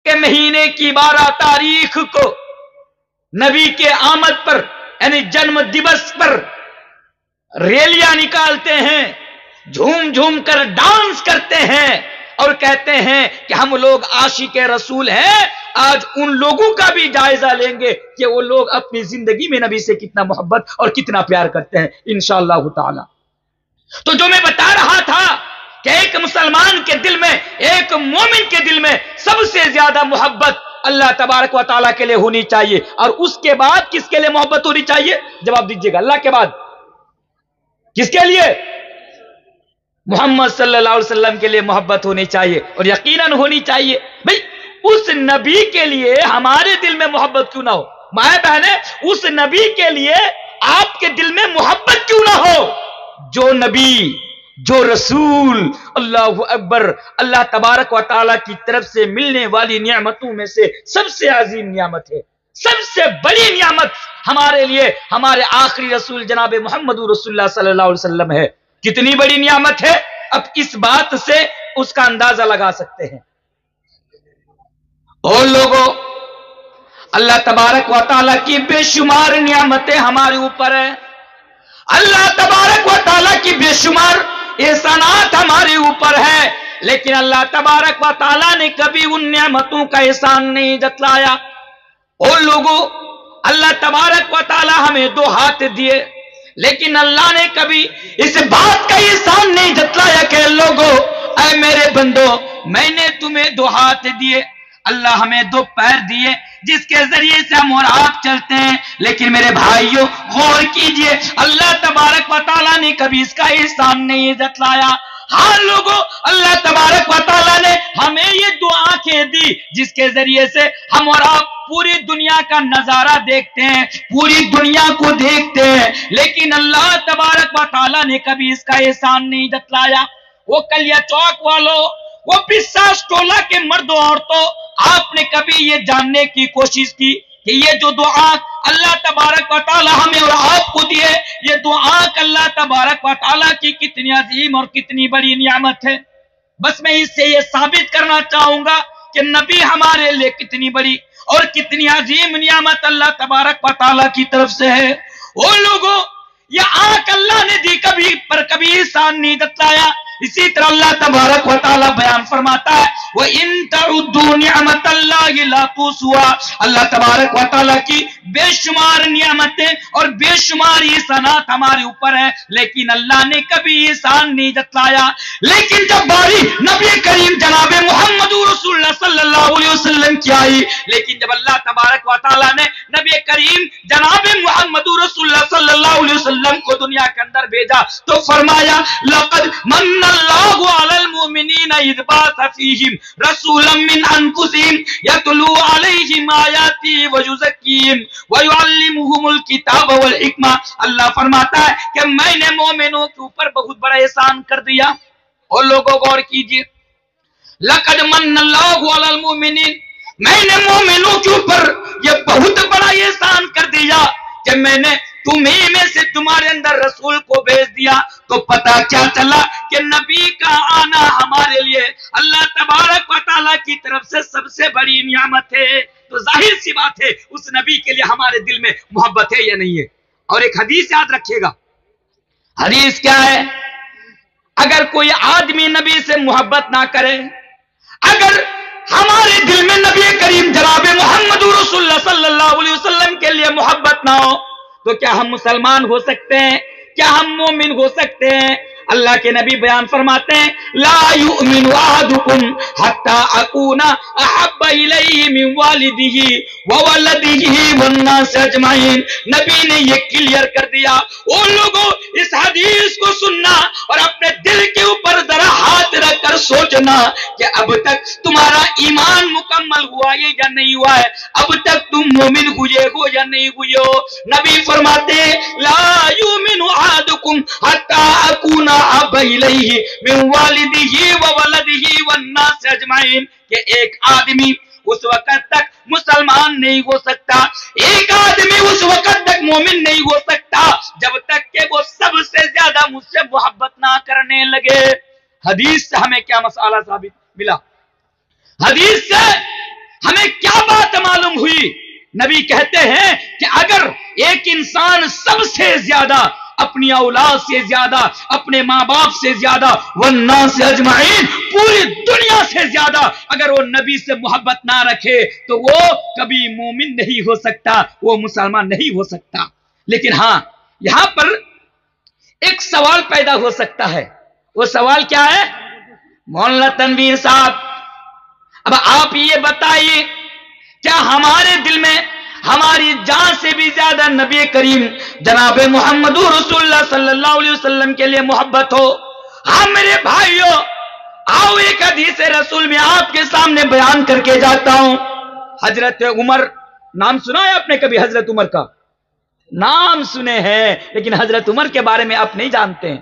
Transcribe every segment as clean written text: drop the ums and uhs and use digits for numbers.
کے مہینے کی 12 تاریخ کو نبی کے آمد پر یعنی جنم دیوس پر ریلیاں نکالتے ہیں، جھوم جھوم کر ڈانس کرتے ہیں اور کہتے ہیں کہ ہم لوگ عاشق رسول ہیں۔ آج ان لوگوں کا بھی جائزہ لیں گے کہ وہ لوگ اپنی زندگی میں نبی سے کتنا محبت اور کتنا پیار کرتے ہیں انشاءاللہ تعالی۔ تو جو میں بتا رہا تھا کہ ایک مسلمان کے دل میں، ایک مومن کے دل میں سب سے زیادہ محبت اللہ تبارک و تعالیٰ کے لیے ہونی چاہیے، اور اس کے بعد کس کے لیے محبت ہونی چاہیے؟ جواب دیجئے گا، اللہ کے بعد کس کے لیے؟ محمد صلی اللہ علیہ وسلم کے لیے محبت ہونی چاہیے، اور یقیناً ہونی چاہیے۔ بھئی اس نبی کے لیے ہمارے دل میں محبت کیوں نہ ہو؟ مائیں بہنیں، اس نبی کے لیے آپ کے دل میں محبت کیوں نہ ہو؟ جو نبی، جو رسول، اللہ اکبر، اللہ تبارک و تعالیٰ کی طرف سے ملنے والی نعمتوں میں سے سب سے عظیم نعمت ہے، سب سے بڑی نعمت ہمارے لیے ہمارے آخری رسول جناب محمد رسول اللہ صلی اللہ علیہ وسلم ہے۔ کتنی بڑی نعمت ہے، اب اس بات سے اس کا اندازہ لگا سکتے ہیں۔ اور لوگوں، اللہ تبارک و تعالیٰ کی بے شمار نعمتیں ہمارے اوپر ہیں، اللہ تبارک و تعالیٰ کی بے شمار احسانات ہمارے اوپر ہے، لیکن اللہ تبارک و تعالیٰ نے کبھی ان نعمتوں کا احسان نہیں جتلایا۔ اور لوگوں، اللہ تبارک و تعالیٰ ہمیں 2 ہاتھ دیے، لیکن اللہ نے کبھی اس بات کا احسان نہیں جتلایا کہ لوگوں اے میرے بندو میں نے تمہیں 2 ہاتھ دیے، اللہ ہمیں 2 پیر دیے جس کے ذریعے سے ہم اور آپ چلتے ہیں، لیکن میرے بھائیوں غور کیجئے اللہ تبارک و تعالیٰ نے کبھی اس کا احسان نہیں جتلایا۔ ہاں لوگوں، اللہ تبارک و تعالیٰ نے ہمیں یہ 2 آنکھیں دی جس کے ذریعے سے ہم اور آپ پوری دنیا کا نظارہ دیکھتے ہیں، پوری دنیا کو دیکھتے ہیں، لیکن اللہ تبارک و تعالیٰ نے کبھی اس کا احسان نہیں جتلایا۔ وہ کلیا چوک والوں، وہ پساس ٹولہ کے مردوں عورتوں، آپ نے کبھی یہ جاننے کی کوشش کی کہ یہ جو 2 آنکھ اللہ تبارک و تعالیٰ ہمیں اور آپ کو دیے، یہ 2 آنکھ اللہ تبارک و تعالیٰ کی کتنی عظیم اور کتنی بڑی نعمت ہے؟ بس میں اس سے یہ ثابت کرنا چاہوں گا کہ نبی ہمارے لیے کتنی بڑی اور کتنی عظیم نعمت اللہ تبارک و تعالیٰ کی طرف سے ہے۔ وہ لوگوں، یہ آنکھ اللہ نے دی، کبھی پر کبھی احسان نہیں جتلایا۔ اسی طرح اللہ تبارک و تعالیٰ بیان فرماتا ہے وَإِن تَعُدُّوا نِعْمَةَ اللَّهِ لَا تُحْصُوهَا، اللہ تبارک و تعالیٰ کی بے شمار نعمتیں اور بے شمار احسانات ہمارے اوپر ہیں، لیکن اللہ نے کبھی احسان نہیں جتلایا۔ لیکن جب باری نبی کریم جناب محمد رسول اللہ صلی اللہ علیہ وسلم کی آئی، لیکن جب اللہ تبارک و تعالیٰ نے نبی کریم جناب محمد رسول اللہ صلی اللہ علیہ وسلم کو دنیا کے اندر بھیجا تو فرمایا لَقَدْ مَنَّ اللہ علی المؤمنین اذ بعث فیہم رسولا من انفسہم یتلو علیہم آیاتی ویزکیہم ویعلمہم الکتاب والحکمہ۔ اللہ فرماتا ہے کہ میں نے مومنوں کے اوپر بہت بڑا احسان کر دیا۔ اور لوگوں غور کیجئے، لقد من اللہ علی المؤمنین، میں نے مومنوں کے اوپر یہ بہت بڑا احسان کر دیا کہ میں نے تمہیں میں سے تمہارے اندر رسول کو بھیج دیا۔ تو پتہ کیا چلا کہ نبی کا آنا ہمارے لیے اللہ تبارک و تعالیٰ کی طرف سے سب سے بڑی نعمت ہے۔ تو ظاہر سی بات ہے اس نبی کے لیے ہمارے دل میں محبت ہے یا نہیں ہے؟ اور ایک حدیث یاد رکھیے گا، حدیث کیا ہے؟ اگر کوئی آدمی نبی سے محبت نہ کرے، اگر ہمارے دل میں نبی کریم جناب محمد رسول اللہ صلی اللہ علیہ وسلم کے لیے محبت نہ ہو تو کیا ہم مسلمان ہو سکتے ہیں؟ کیا ہم مومن ہو سکتے ہیں؟ اللہ کے نبی بیان فرماتے ہیں لا یؤمن احدکم حتی اکون احب الیہ من والدہ وولدہ والناس اجمعین۔ نبی نے یہ کلیئر کر دیا۔ وہ لوگوں اس حدیث کو سننا اور اپنے دل کے اوپر ذرا ہاتھ رکھ کر سوچنا کہ اب تک تمہارا ایمان مکمل ہوا ہے یا نہیں ہوا ہے، اب تک تم مومن ہوئے ہو یا نہیں ہوئے ہو۔ نبی فرماتے ہیں لا یؤمن احدکم حتی اکون احب الیہ من والدہ وولدہ والناس اجمعین، کہ ایک آدمی اس وقت تک مسلمان نہیں ہو سکتا، ایک آدمی اس وقت تک مومن نہیں ہو سکتا جب تک کہ وہ سب سے زیادہ مجھ سے محبت نہ کرنے لگے۔ حدیث سے ہمیں کیا مسئلہ ثابت ملا؟ حدیث سے نبی کہتے ہیں کہ اگر ایک انسان سب سے زیادہ اپنی اولاد سے زیادہ اپنے ماں باپ سے زیادہ والناس اجمعین پوری دنیا سے زیادہ اگر وہ نبی سے محبت نہ رکھے تو وہ کبھی مومن نہیں ہو سکتا، وہ مسلمان نہیں ہو سکتا۔ لیکن ہاں یہاں پر ایک سوال پیدا ہو سکتا ہے، وہ سوال کیا ہے؟ مولانا تنویر صاحب، اب آپ یہ بتائیے کیا ہمارے دل میں ہماری جان سے بھی زیادہ نبی کریم جناب محمد رسول اللہ صلی اللہ علیہ وسلم کے لیے محبت ہو؟ ہاں میرے بھائیوں، آؤ ایک حدیث رسول میں آپ کے سامنے بیان کر کے جاتا ہوں۔ حضرت عمر، نام سنا ہے آپ نے کبھی؟ حضرت عمر کا نام سنے ہیں، لیکن حضرت عمر کے بارے میں آپ نہیں جانتے ہیں،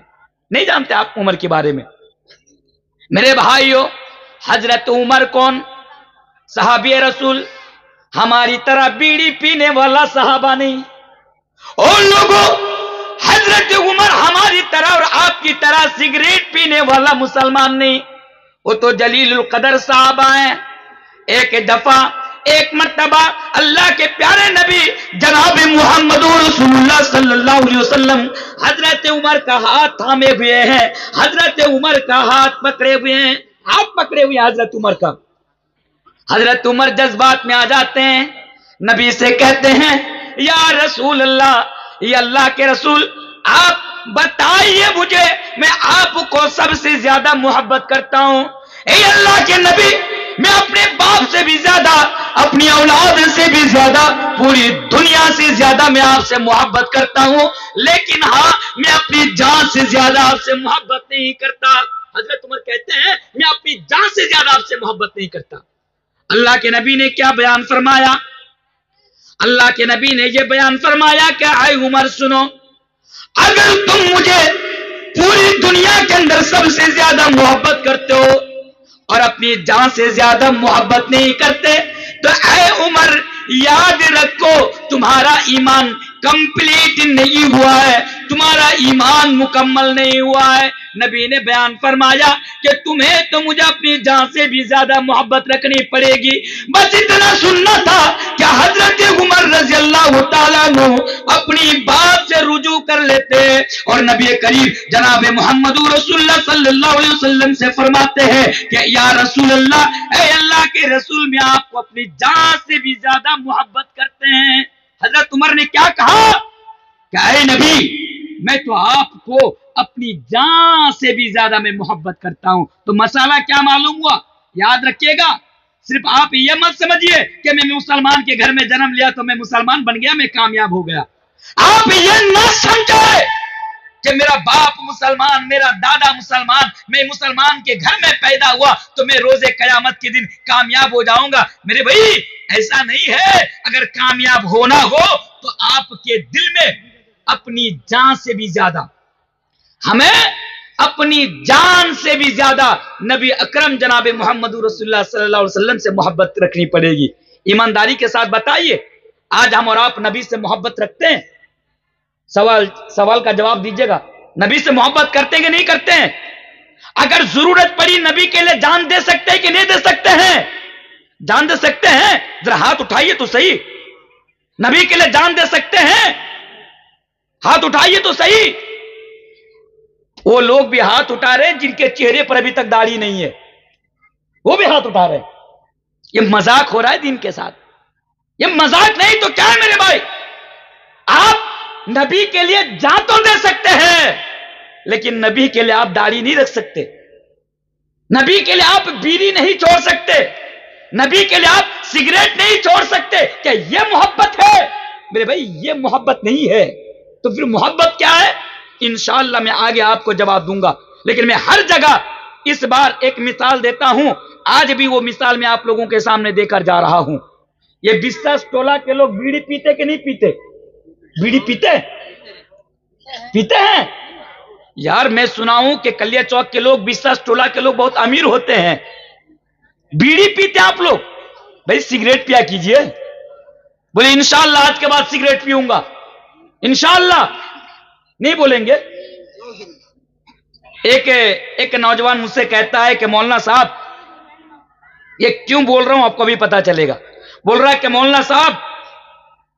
نہیں جانتے آپ عمر کے بارے میں۔ میرے بھائیوں، حضرت عمر کون؟ صحابی رسول، ہماری طرح بیڑی پینے والا صحابہ نہیں۔ اور لوگوں، حضرت عمر ہماری طرح اور آپ کی طرح سگریٹ پینے والا مسلمان نہیں، وہ تو جلیل القدر صحابہ ہیں۔ ایک دفعہ ایک مرتبہ اللہ کے پیارے نبی جناب محمد رسول اللہ صلی اللہ علیہ وسلم حضرت عمر کا ہاتھ تھامے ہوئے ہیں، حضرت عمر کا ہاتھ پکڑے ہوئے ہیں، ہاتھ پکڑے ہوئے ہیں حضرت عمر کا۔ حضرت عمر جذبات میں آ جاتے ہیں، نبی سے کہتے ہیں یا رسول اللہ، یا اللہ کے رسول، آپ بتائیے مجھے، میں آپ کو سب سے زیادہ محبت کرتا ہوں۔ اے اللہ کے نبی، میں اپنے باپ سے بھی زیادہ، اپنی اولاد سے بھی زیادہ، پوری دنیا سے زیادہ میں آپ سے محبت کرتا ہوں، لیکن ہاں میں اپنی جان سے زیادہ آپ سے محبت نہیں کرتا۔ حضرت عمر کہتے ہیں میں اپنی جان سے زیادہ آپ سے محبت نہیں کرتا۔ اللہ کے نبی نے کیا بیان فرمایا؟ اللہ کے نبی نے یہ بیان فرمایا کہ اے عمر سنو، اگر تم مجھے پوری دنیا کے اندر سب سے زیادہ محبت کرتے ہو اور اپنی جان سے زیادہ محبت نہیں کرتے تو اے عمر یاد رکھو تمہارا ایمان کمپلیٹ نہیں ہوا ہے، تمہارا ایمان مکمل نہیں ہوا ہے۔ نبی نے بیان فرمایا کہ تمہیں تو مجھے اپنی جان سے بھی زیادہ محبت رکھنی پڑے گی۔ بس اتنا سننا تھا کہ حضرت عمر رضی اللہ تعالیٰ عنہ اپنی بات سے رجوع کر لیتے اور نبی کریم جناب محمد رسول اللہ صلی اللہ علیہ وسلم سے فرماتے ہیں کہ یا رسول اللہ، اے اللہ کے رسول، میں آپ کو اپنی جان سے بھی زیادہ محبت کرتے ہیں۔ حضرت عمر نے کیا کہا کہ اے نبی، میں تو آپ کو اپنی جان سے بھی زیادہ میں محبت کرتا ہوں۔ تو مسئلہ کیا معلوم ہوا؟ یاد رکھیے گا، صرف آپ یہ مت سمجھیے کہ میں مسلمان کے گھر میں جنم لیا تو میں مسلمان بن گیا، میں کامیاب ہو گیا۔ آپ یہ نہ سمجھے کہ میرا باپ مسلمان، میرا دادا مسلمان، میں مسلمان کے گھر میں پیدا ہوا تو میں روز قیامت کے دن کامیاب ہو جاؤں گا۔ میرے بھائی ایسا نہیں ہے۔ اگر کامیاب ہونا ہو تو آپ کے دل میں اپنی جان سے بھی زیادہ، ہمیں اپنی جان سے بھی زیادہ نبی اکرم جناب محمد رسول اللہ صلی اللہ علیہ وسلم سے محبت رکھنی پڑے گی۔ ایمانداری کے ساتھ بتائیے، آج ہم اور آپ نبی سے محبت رکھتے ہیں؟ سوال کا جواب دیجئے گا، نبی سے محبت کرتے ہیں کہ نہیں کرتے ہیں؟ اگر ضرورت پڑی نبی کے لیے جان دے سکتے ہیں کہ نہیں دے سکتے ہیں؟ جان دے سکتے ہیں؟ ذرا ہاتھ اٹھائیے تو صحیح۔ نبی کے لیے جان دے سکتے ہیں؟ ہاتھ اٹھائیے تو صحیح۔ وہ لوگ بھی ہاتھ اٹھا رہے ہیں جن کے چہرے پر ابھی تک داڑھی نہیں ہے، وہ بھی ہاتھ اٹھا رہے ہیں۔ یہ مذاق ہو رہا ہے دین کے ساتھ، یہ مذاق نہیں تو کیا ہے میرے بھائی؟ آپ نبی کے لیے جان تو دے سکتے ہیں، لیکن نبی کے لیے آپ داڑھی نہیں رکھ سکتے، نبی کے لیے آپ بیڑی نہیں چھوڑ سکتے، نبی کے لیے آپ سگریٹ نہیں چھوڑ سکتے۔ کیا یہ محبت ہے؟ میرے بھائی یہ محبت نہیں ہے۔ تو پھر محبت کیا ہے؟ انشاءاللہ میں آگے آپ کو جواب دوں گا، لیکن میں ہر جگہ اس بار ایک مثال دیتا ہوں۔ آج بھی وہ مثال میں آپ لوگوں کے سامنے دے کر جا رہا ہوں۔ یہ بساس ٹولہ کے لوگ بیڑی پیتے کہ نہیں پیتے؟ بیڑی پیتے ہیں؟ یار میں سنا ہوں کہ کلیا چوک کے لوگ، بساس ٹولہ کے لوگ بہت امیر ہوتے ہیں، بیڑی پیتے آپ لوگ؟ بھائی سگریٹ پیا کیجئے۔ بولے انشاءاللہ آج کے بعد سگریٹ پیوں گا، انشاءاللہ نہیں بولیں گے؟ ایک نوجوان مجھ سے کہتا ہے کہ مولانا صاحب، یہ کیوں بول رہا ہوں آپ کو بھی پتا چلے گا، بول رہا ہے کہ مولانا صاحب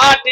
8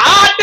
8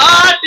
8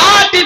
8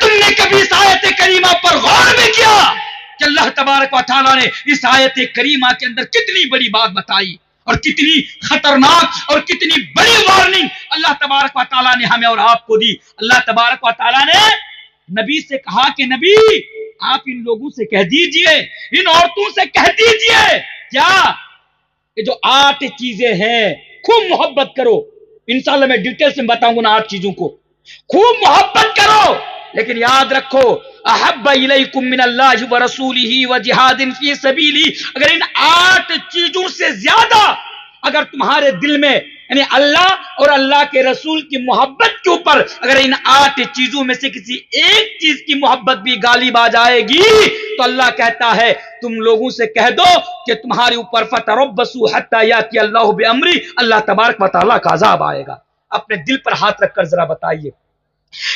تم نے کبھی اس آیت کریمہ پر غور بھی کیا کہ اللہ تبارک و تعالیٰ نے اس آیت کریمہ کے اندر کتنی بڑی بات بتائی اور کتنی خطرناک اور کتنی بڑی وارننگ اللہ تبارک و تعالیٰ نے ہمیں اور آپ کو دی. اللہ تبارک و تعالیٰ نے نبی سے کہا کہ نبی آپ ان لوگوں سے کہہ دیجئے, ان عورتوں سے کہہ دیجئے کیا یہ جو 8 چیزیں ہیں خوب محبت کرو. انشاءاللہ میں ڈیٹیل سے بتاؤں گا 8 چیزوں کو. خوب محبت کرو, لیکن یاد رکھو احب الیکم من اللہ ورسولہ وجہاد فی سبیلہ. اگر ان 8 چیزوں سے زیادہ اگر تمہارے دل میں یعنی اللہ اور اللہ کے رسول کی محبت کے اوپر اگر ان 8 چیزوں میں سے کسی ایک چیز کی محبت بھی غالب آ جائے گی تو اللہ کہتا ہے تم لوگوں سے کہہ دو کہ تمہارے اوپر فتربصوا حتی یاتی اللہ بامری, اللہ تبارک و تعالیٰ کا عذاب آئے گا. اپنے دل پر ہاتھ رکھ کر ذرا بتائیے,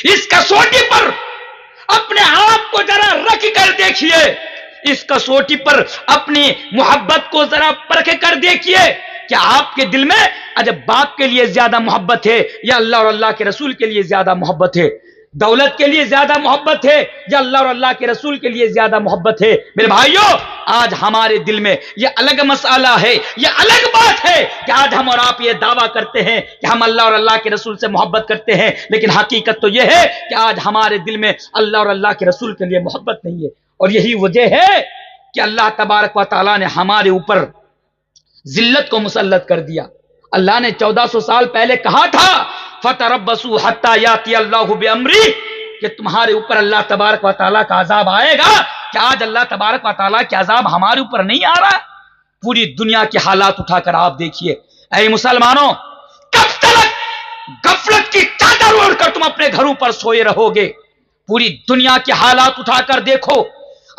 اس کسوٹی پر اپنے آپ کو ذرا رکھ کر دیکھیے, اس کسوٹی پر اپنی محبت کو ذرا پرکھ کر دیکھیے کہ آپ کے دل میں اجب باپ کے لیے زیادہ محبت ہے یا اللہ اور اللہ کے رسول کے لیے زیادہ محبت ہے, دولت کے لیے زیادہ محبت ہے یا اللہ اور اللہ کے رسول کے لیے زیادہ محبت ہے. میرے بھائیوں, آج ہمارے دل میں یہ الگ مسئلہ ہے, یہ الگ بات ہے کہ آج ہم اور آپ یہ دعویٰ کرتے ہیں کہ ہم اللہ اور اللہ کے رسول سے محبت کرتے ہیں, لیکن حقیقت تو یہ ہے کہ آج ہمارے دل میں اللہ اور اللہ کے رسول کے لیے محبت نہیں ہے. اور یہی وجہ ہے کہ اللہ تبارک و تعالیٰ نے ہمارے اوپر ذلت کو مسلط کر دیا. اللہ نے 1400 سال پہلے کہا تھا فتربصوا حتی یاتی اللہ بامری کہ تمہارے اوپر اللہ تبارک و تعالیٰ کا عذاب آئے گا. کہ آج اللہ تبارک و تعالیٰ کے عذاب ہمارے اوپر نہیں آ رہا. پوری دنیا کے حالات اٹھا کر آپ دیکھیے. اے مسلمانوں, کب تک غفلت کی چادر اوڑھ کر تم اپنے گھروں پر سوئے رہو گے؟ پوری دنیا کے حالات اٹھا کر دیکھو.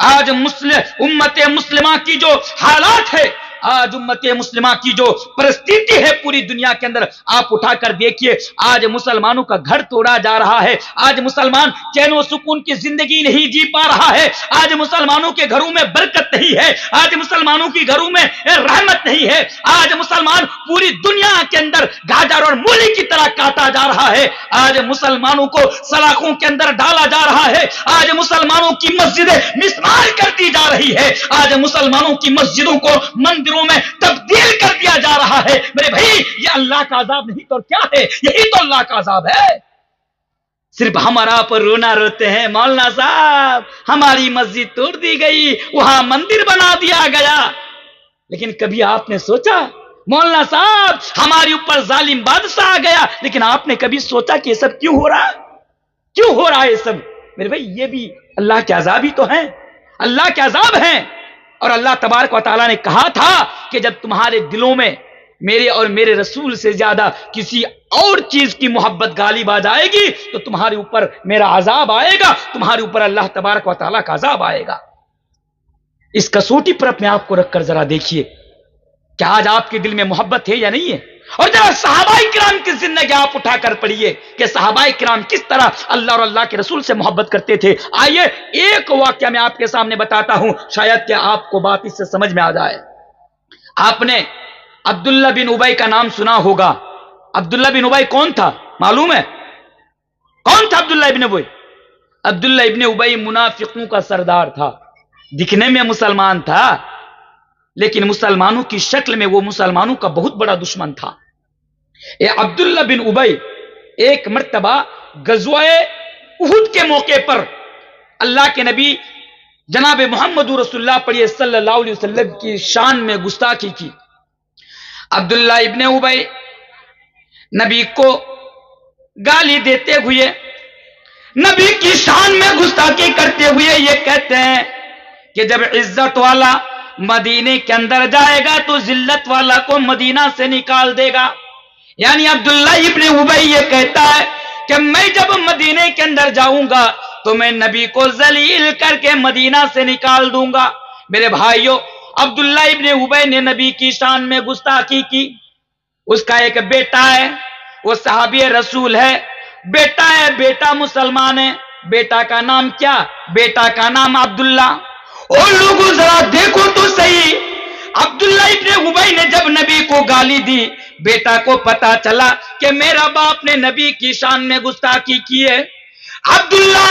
آج امت مسلمہ کی جو حالات ہے, آج امت مسلمہ کی جو پرستیتی ہے پوری دنیا کے اندر, آپ اٹھا کر دیکھیے. آج مسلمانوں کا گھر توڑا جا رہا ہے, آج مسلمان چین و سکون کی زندگی نہیں جی پا رہا ہے, آج مسلمانوں کے گھروں میں برکت نہیں ہے, آج مسلمانوں کی گھروں میں رحمت نہیں ہے, آج مسلمان پوری دنیا کے اندر گاجر اور مولی کی طرح کاٹا جا رہا ہے, آج مسلمانوں کو سلاخوں کے اندر ڈالا جا رہا ہے, آج مسلمانوں کی مسجدیں مسمار کر دی جا رہی ہے, آج مسلمانوں کی مسجدوں کو مندروں میں تبدیل کر دیا جا رہا ہے. میرے بھائی, یہ اللہ کا عذاب نہیں تو کیا ہے؟ یہی تو اللہ کا عذاب ہے. صرف ہمارا پر رونا روتے ہیں, مولانا صاحب ہماری مسجد توڑ دی گئی, وہاں مندر بنا دیا گیا. لیکن کبھی آپ نے سوچا مولانا صاحب ہمارے اوپر ظالم بادشاہ آ گیا, لیکن آپ نے کبھی سوچا کہ یہ سب کیوں ہو رہا ہے؟ کیوں ہو رہا ہے یہ سب؟ میرے بھائی, یہ بھی اللہ کے عذاب ہی تو ہیں, اللہ کے عذاب ہیں. اور اللہ تبارک و تعالیٰ نے کہا تھا کہ جب تمہارے دلوں میں میرے اور میرے رسول سے زیادہ کسی اور چیز کی محبت غالب آ جائے گی تو تمہارے اوپر میرا عذاب آئے گا, تمہارے اوپر اللہ تبارک و تعالیٰ کا عذاب آئے گا. اس کسوٹی پر اپنے آپ کو رکھ کر ذرا دیکھیے کہ آج آپ کے دل میں محبت ہے یا نہیں ہے. اور ذرا صحابہ کرام کی زندگی آپ اٹھا کر پڑھیے کہ صحابہ کرام کس طرح اللہ اور اللہ کے رسول سے محبت کرتے تھے. آئیے ایک واقعہ میں آپ کے سامنے بتاتا ہوں, شاید کہ آپ کو بات اس سے سمجھ میں آ جائے. آپ نے عبداللہ بن ابی کا نام سنا ہوگا. عبداللہ بن ابی کون تھا معلوم ہے؟ کون تھا عبداللہ ابن ابی؟ عبداللہ ابن ابی منافقوں کا سردار تھا. دکھنے میں مسلمان تھا, لیکن مسلمانوں کی شکل میں وہ مسلمانوں کا بہت بڑا دشمن تھا. عبداللہ بن ابی ایک مرتبہ غزوہ احد کے موقع پر اللہ کے نبی جناب محمد رسول اللہ پڑھیے صلی اللہ علیہ وسلم کی شان میں گستاخی کی. عبداللہ ابن ابی نبی کو گالی دیتے ہوئے, نبی کی شان میں گستاخی کرتے ہوئے یہ کہتے ہیں کہ جب عزت والا مدینے کے اندر جائے گا تو ذلت والا کو مدینہ سے نکال دے گا. یعنی عبداللہ ابن ابی یہ کہتا ہے کہ میں جب مدینے کے اندر جاؤں گا تو میں نبی کو ذلیل کر کے مدینہ سے نکال دوں گا. میرے بھائیوں, عبداللہ ابن ابی نے نبی کی شان میں گستاخی کی. اس کا ایک بیٹا ہے, وہ صحابی رسول ہے, بیٹا ہے, بیٹا مسلمان ہے. بیٹا کا نام کیا؟ بیٹا کا نام عبداللہ. اور لوگوں ذرا دیکھو تو صحیح, عبداللہ ابن ابی نے جب نبی کو گالی دی, بیٹا کو پتا چلا کہ میرا باپ نے نبی کی شان میں گستاخی کی ہے. عبداللہ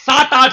7-8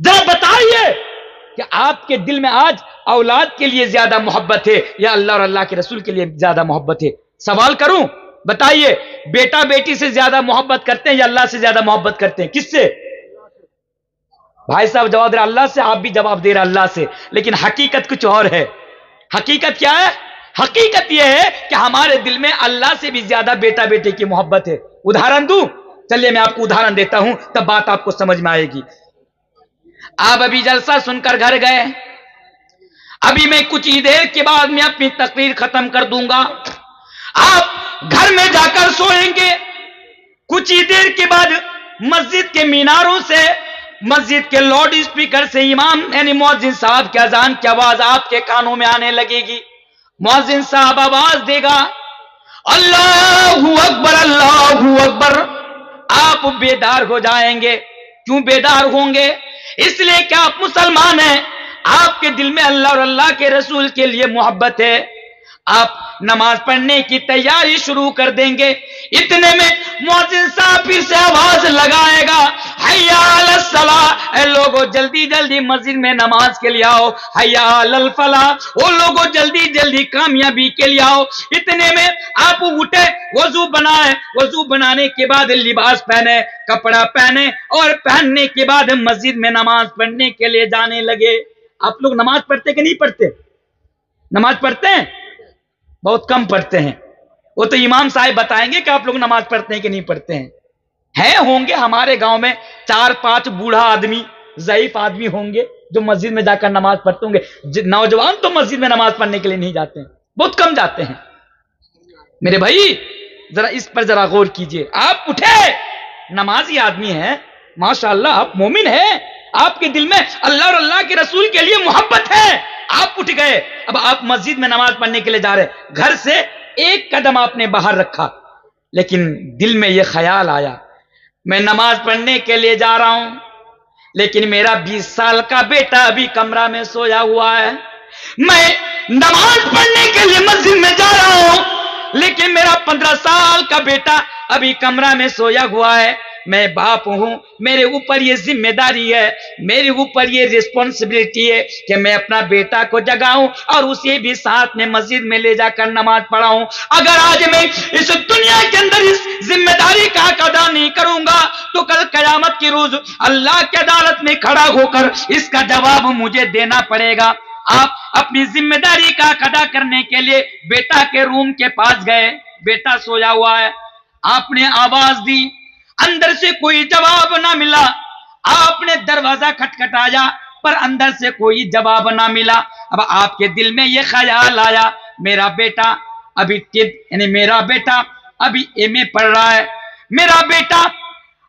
ذرا بتائیے کہ آپ کے دل میں آج اولاد کے لیے زیادہ محبت ہے یا اللہ اور اللہ کے رسول کے لیے زیادہ محبت ہے؟ سوال کروں، بتائیے، بیٹا بیٹی سے زیادہ محبت کرتے ہیں یا اللہ سے زیادہ محبت کرتے ہیں؟ کس سے؟ بھائی صاحب جواب دے رہا اللہ سے، آپ بھی جواب دے رہا اللہ سے، لیکن حقیقت کچھ اور ہے۔ حقیقت کیا ہے؟ حقیقت یہ ہے کہ ہمارے دل میں اللہ سے بھی زیادہ بیٹا بیٹے کی محبت ہے۔ ادھارن دوں؟ چلیے میں آپ کو ادھارن دیتا ہوں، تب بات آپ کو سمجھ میں آئے گی۔ آپ ابھی جلسہ سن کر گھر گئے، ابھی میں کچھ ہی دیر کے بعد میں اپنی تقریر ختم کر دوں گا، آپ گھر میں جا کر سوئیں گے۔ کچھ ہی دیر کے بعد مسجد کے میناروں سے، مسجد کے لاؤڈ اسپیکر سے امام یعنی مؤذن صاحب کی اذان کی آواز آپ کے کانوں میں آنے لگے گی۔ مؤذن صاحب آواز دے گا اللہ اکبر اللہ اکبر، آپ بیدار ہو جائیں گے۔ کیوں بیدار ہوں گے؟ اس لیے کہ آپ مسلمان ہیں، آپ کے دل میں اللہ اور اللہ کے رسول کے لیے محبت ہے۔ آپ نماز پڑھنے کی تیاری شروع کر دیں گے۔ اتنے میں مؤذن صاحب پھر سے آواز لگائے گا حیا علی الصلاۃ، اے لوگو جلدی جلدی مسجد میں نماز کے لیے آؤ، حیا علی الفلاح، او لوگو جلدی جلدی کامیابی کے لیے آؤ۔ اتنے میں آپ اٹھے، وضو بنائے، وضو بنانے کے بعد لباس پہنے، کپڑا پہنے، اور پہننے کے بعد مسجد میں نماز پڑھنے کے لیے جانے لگے۔ آپ لوگ نماز پڑھتے کہ نہیں پڑھتے؟ نماز پڑھتے ہیں؟ بہت کم پڑھتے ہیں۔ وہ تو امام صاحب بتائیں گے کہ آپ لوگ نماز پڑھتے ہیں کہ نہیں پڑھتے ہیں۔ ہوں گے ہمارے گاؤں میں 4-5 بوڑھا آدمی، ضعیف آدمی ہوں گے جو مسجد میں جا کر نماز پڑھتے ہوں گے۔ نوجوان تو مسجد میں نماز پڑھنے کے لیے نہیں جاتے ہیں، بہت کم جاتے ہیں۔ میرے بھائی ذرا اس پر ذرا غور کیجئے۔ آپ اٹھے، نمازی آدمی ہیں، ماشاءاللہ آپ مومن ہیں، آپ کے دل میں اللہ اور اللہ کے رسول کے لیے محبت ہے، آپ اٹھ گئے، اب آپ مسجد میں نماز پڑھنے کے لیے جا رہے، گھر سے ایک قدم آپ نے باہر رکھا، لیکن دل میں یہ خیال آیا میں نماز پڑھنے کے لیے جا رہا ہوں، لیکن میرا 20 سال کا بیٹا ابھی کمرہ میں سویا ہوا ہے۔ میں نماز پڑھنے کے لیے مسجد میں جا رہا ہوں، لیکن میرا 15 سال کا بیٹا ابھی کمرہ میں سویا ہوا ہے۔ میں باپ ہوں، میرے اوپر یہ ذمہ داری ہے، میرے اوپر یہ ریسپانسبلٹی ہے کہ میں اپنا بیٹا کو جگاؤں اور اسے بھی ساتھ میں مسجد میں لے جا کر نماز پڑھاؤں۔ اگر آج میں اس دنیا کے اندر اس ذمہ داری کا حق ادا نہیں کروں گا تو کل قیامت کی روز اللہ کی عدالت میں کھڑا ہو کر اس کا جواب مجھے دینا پڑے گا۔ آپ اپنی ذمہ داری کا حق ادا کرنے کے لیے بیٹا کے روم کے پاس گئے، بیٹا سویا ہوا ہے، آپ نے آواز دی، اندر سے کوئی جواب نہ ملا، آپ نے دروازہ کھٹکھٹایا پر اندر سے کوئی جواب نہ ملا۔ اب آپ کے دل میں یہ خیال آیا میرا بیٹا ابھی یعنی میرا بیٹا ابھی ایم اے پڑھ رہا ہے، میرا بیٹا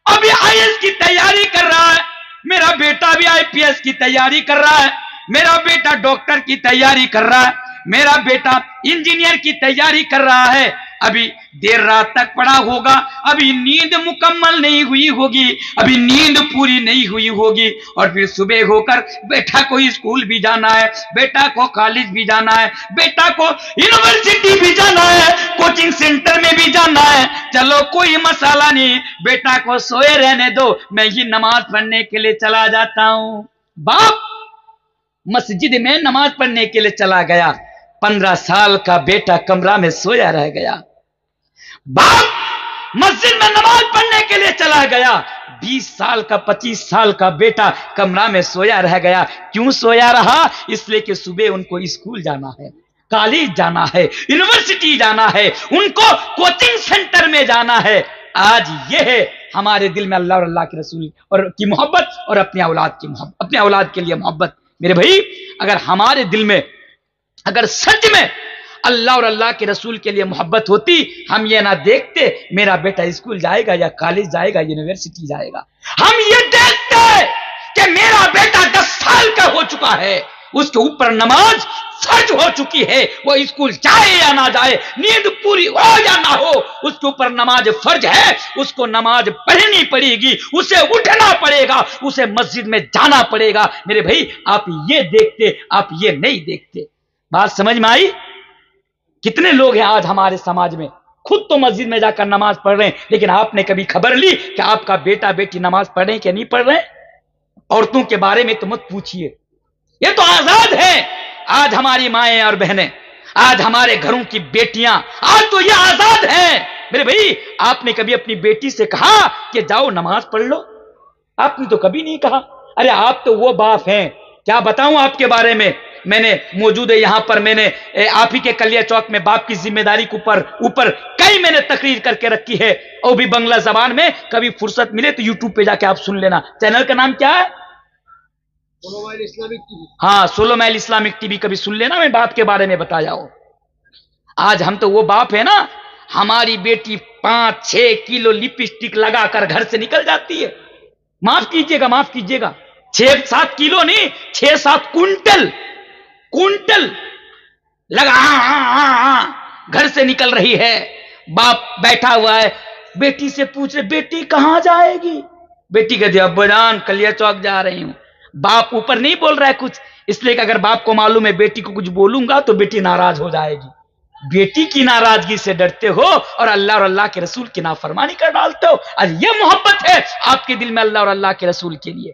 ابھی آئی ایس کی تیاری کر رہا ہے، میرا بیٹا ابھی آئی پی ایس کی تیاری کر رہا ہے، میرا بیٹا ڈاکٹر کی تیاری کر رہا ہے، میرا بیٹا انجینئر کی تیاری کر رہا ہے، ابھی دیر رات تک پڑا ہوگا، ابھی نیند مکمل نہیں ہوئی ہوگی، ابھی نیند پوری نہیں ہوئی ہوگی، اور پھر صبح ہو کر بیٹا کو اسکول بھی جانا ہے، بیٹا کو کالج بھی جانا ہے، بیٹا کو یونیورسٹی بھی جانا ہے، کوچنگ سینٹر میں بھی جانا ہے۔ چلو کوئی مسئلہ نہیں، بیٹا کو سوئے رہنے دو، میں ہی نماز پڑھنے کے لیے چلا جاتا ہوں۔ باپ مسجد میں نماز پڑھنے کے لیے چلا گیا، 15 سال کا بیٹا کمرہ میں سویا رہ گیا۔ باپ مسجد میں نماز پڑھنے کے لیے چلا گیا، 20 سال کا 25 سال کا بیٹا کمرہ میں سویا رہ گیا۔ کیوں سویا رہا؟ اس لیے کہ صبح ان کو اسکول جانا ہے، کالج جانا ہے، یونیورسٹی جانا ہے، ان کو کوچنگ سینٹر میں جانا ہے۔ آج یہ ہے ہمارے دل میں اللہ اور اللہ کے رسول اور کی محبت اور اپنے اولاد کی محبت، اپنے اولاد کے لیے محبت۔ میرے بھائی اگر ہمارے دل میں اگر سچ میں اللہ اور اللہ کے رسول کے لیے محبت ہوتی، ہم یہ نہ دیکھتے میرا بیٹا اسکول جائے گا یا کالج جائے گا، یونیورسٹی جائے گا، ہم یہ دیکھتے کہ میرا بیٹا 10 سال کا ہو چکا ہے، اس کے اوپر نماز فرض ہو چکی ہے، وہ اسکول جائے یا نہ جائے، نیند پوری ہو یا نہ ہو، اس کے اوپر نماز فرض ہے، اس کو نماز پڑھنی پڑے گی، اسے اٹھنا پڑے گا، اسے مسجد میں جانا پڑے گا۔ میرے بھائی آپ یہ دیکھتے، آپ یہ نہیں دیکھتے۔ بات سمجھ میں آئی؟ کتنے لوگ ہیں آج ہمارے سماج میں خود تو مسجد میں جا کر نماز پڑھ رہے ہیں، لیکن آپ نے کبھی خبر لی کہ آپ کا بیٹا بیٹی نماز پڑھ رہے ہیں کہ نہیں پڑھ رہے ہیں؟ عورتوں کے بارے میں تو مت پوچھیے، یہ تو آزاد ہے۔ آج ہماری مائیں اور بہنیں، آج ہمارے گھروں کی بیٹیاں، آج تو یہ آزاد ہیں۔ میرے بھائی، آپ نے کبھی اپنی بیٹی سے کہا کہ جاؤ نماز پڑھ لو؟ آپ نے تو کبھی نہیں کہا۔ ارے آپ تو وہ باپ ہیں، کیا بتاؤں آپ کے بارے میں۔ میں نے موجود ہے یہاں پر، میں نے آپ ہی کے کلیا چوک میں باپ کی ذمہ داری کے اوپر کئی میں نے تقریر کر کے رکھی ہے، اور بھی بنگلہ زبان میں۔ کبھی فرصت ملے تو یوٹیوب پہ جا کے آپ سن لینا۔ چینل کا نام کیا ہے؟ ہاں، سولو میل اسلامک ٹی وی، کبھی سن لینا، میں باپ کے بارے میں بتایا ہوں۔ آج ہم تو وہ باپ ہے نا، ہماری بیٹی 5-6 کلو لپسٹک لگا کر گھر سے نکل جاتی ہے۔ معاف کیجئے گا، معاف کیجئے گا، 6-7 کلو نہیں، 6-7 کنٹل لگا گھر سے نکل رہی ہے۔ باپ بیٹھا ہوا ہے، بیٹی سے پوچھ رہے بیٹی کہاں جائے گی؟ بیٹی کہتی ہے ابا جان کلیا چوک جا رہی ہوں۔ باپ اوپر نہیں بول رہا ہے کچھ، اس لیے کہ اگر باپ کو معلوم ہے بیٹی کو کچھ بولوں گا تو بیٹی ناراض ہو جائے گی۔ بیٹی کی ناراضگی سے ڈرتے ہو اور اللہ اور اللہ کے رسول کی نافرمانی کر ڈالتے ہو۔ آج یہ محبت ہے آپ کے دل میں اللہ اور اللہ کے رسول کے لیے؟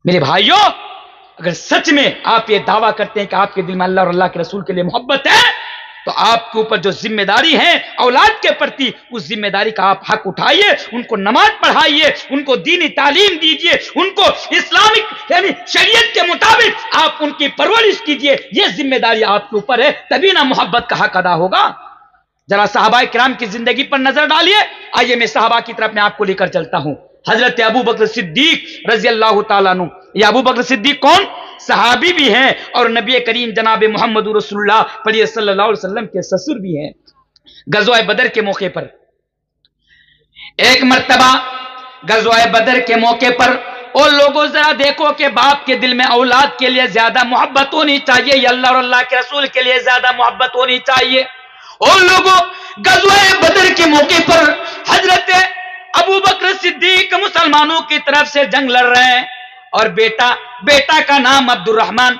میرے بھائیوں، اگر سچ میں آپ یہ دعویٰ کرتے ہیں کہ آپ کے دل میں اللہ اور اللہ کے رسول کے لیے محبت ہے، تو آپ کے اوپر جو ذمہ داری ہے اولاد کے پرتی، اس ذمہ داری کا آپ حق اٹھائیے، ان کو نماز پڑھائیے، ان کو دینی تعلیم دیجیے، ان کو اسلامک یعنی شریعت کے مطابق آپ ان کی پرورش کیجیے۔ یہ ذمہ داری آپ کے اوپر ہے، تبھی نہ محبت کا حق ادا ہوگا۔ ذرا صحابہ کرام کی زندگی پر نظر ڈالیے۔ آئیے میں صحابہ کی طرف میں آپ کو لے کر چلتا ہوں۔ حضرت ابو بکر صدیق رضی اللہ تعالیٰ عنہ، یہ ابو بکر صدیق کون؟ صحابی بھی ہیں اور نبی کریم جناب محمد رسول اللہ پڑھیے صلی اللہ علیہ وسلم کے سسر بھی ہیں۔ غزوہ بدر کے موقع پر، ایک مرتبہ غزوہ بدر کے موقع پر، اور لوگوں ذرا دیکھو کہ باپ کے دل میں اولاد کے لیے زیادہ محبت ہونی چاہیے یا اللہ اور اللہ کے رسول کے لیے زیادہ محبت ہونی چاہیے؟ اور لوگوں، غزوہ بدر کے موقع پر حضرت ابو بکر صدیق مسلمانوں کی طرف سے جنگ لڑ رہے ہیں، اور بیٹا کا نام عبد الرحمن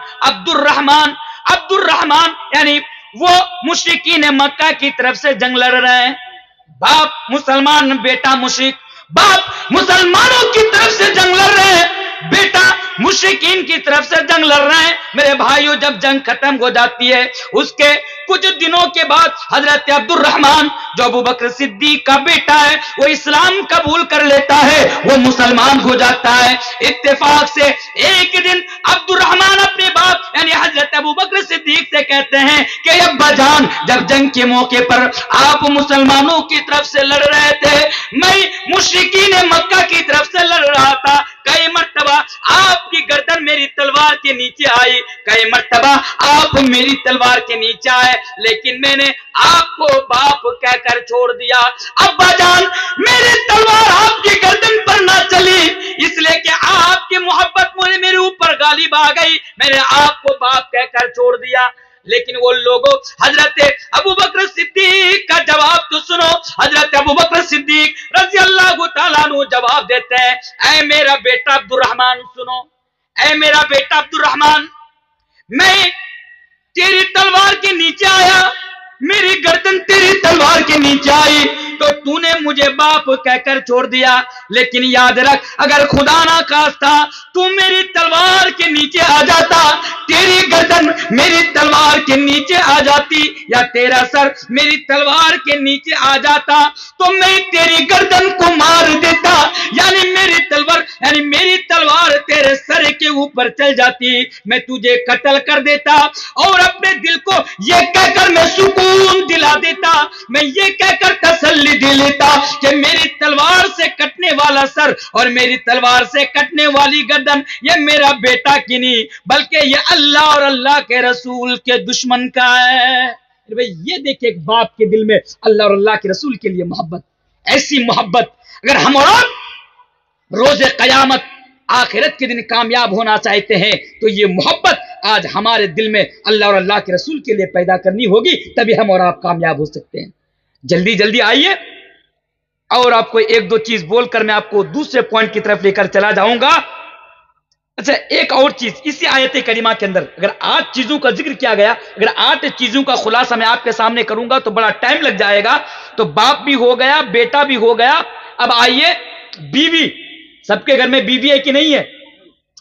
یعنی وہ مشرکین مکہ کی طرف سے جنگ لڑ رہے ہیں۔ باپ مسلمان، بیٹا مشرک، باپ مسلمانوں کی طرف سے جنگ لڑ رہے ہیں، بیٹا مشرکین کی طرف سے جنگ لڑ رہے ہیں۔ میرے بھائیوں، جب جنگ ختم ہو جاتی ہے، اس کے کچھ دنوں کے بعد حضرت عبد الرحمن جو ابو بکر صدیق کا بیٹا ہے، وہ اسلام قبول کر لیتا ہے، وہ مسلمان ہو جاتا ہے۔ اتفاق سے ایک دن عبد الرحمن اپنے باپ یعنی حضرت ابو بکر صدیق سے کہتے ہیں کہ ابا جان، جب جنگ کے موقع پر آپ مسلمانوں کی طرف سے لڑ رہے تھے، میں مشرکین مکہ کی طرف سے لڑ رہا تھا، کئی مرتبہ آپ کی گردن میری تلوار کے نیچے آئی، کئی مرتبہ آپ میری تلوار کے نیچے آئے، لیکن میں نے آپ کو باپ کہہ کر چھوڑ دیا۔ ابا جان، میری تلوار آپ کی گردن پر نہ چلی، اس لیے کہ آپ کی محبت میرے اوپر غالب آ گئی، میں نے آپ کو باپ کہہ کر چھوڑ دیا۔ لیکن وہ لوگوں، حضرت ابو بکر صدیق کا جواب تو سنو۔ حضرت ابو بکر صدیق رضی اللہ تعالیٰ عنہ جواب دیتے ہیں، اے میرا بیٹا عبد الرحمن سنو، اے میرا بیٹا عبد الرحمن، میں تیری تلوار کے نیچے آیا، میری گردن تیری تلوار کے نیچے آئی تو تو نے مجھے باپ کہہ کر چھوڑ دیا، لیکن یاد رکھ، اگر خدا نہ خواستہ تو میری تلوار کے نیچے آ جاتا، تیری گردن میری تلوار کے نیچے آ جاتی، یا تیرا سر میری تلوار کے نیچے آ جاتا، تو میں تیری گردن کو مار دیتا، یعنی میری تلوار تیرے سر کے اوپر چل جاتی، میں تجھے قتل کر دیتا، اور اپنے دل کو یہ کہہ کر میں سکون دلا دیتا، میں یہ کہہ کر تسلی دے لیتا کہ میری تلوار سے کٹنے والا سر اور میری تلوار سے کٹنے والی گردن یہ میرا بیٹا کی نہیں، بلکہ یہ اللہ اور اللہ کے رسول کے دشمن کا ہے۔ یہ دیکھیں ایک باپ کے دل میں اللہ اور اللہ کے رسول کے لیے محبت، ایسی محبت اگر ہم اور روز قیامت آخرت کے دن کامیاب ہونا چاہتے ہیں تو یہ محبت آج ہمارے دل میں اللہ اور اللہ کے رسول کے لیے پیدا کرنی ہوگی، تبھی ہم اور آپ کامیاب ہو سکتے ہیں۔ جلدی آئیے، اور آپ کو ایک دو چیز بول کر میں آپ کو دوسرے پوائنٹ کی طرف لے کر چلا جاؤں گا۔ اچھا، ایک اور چیز اسی آیت کریمہ کے اندر اگر 8 چیزوں کا ذکر کیا گیا، اگر 8 چیزوں کا خلاصہ میں آپ کے سامنے کروں گا تو بڑا ٹائم لگ جائے گا۔ تو باپ بھی ہو گیا، بیٹا بھی ہو گیا، اب آئیے بیوی، سب کے گھر میں بیوی ہے کہ نہیں ہے؟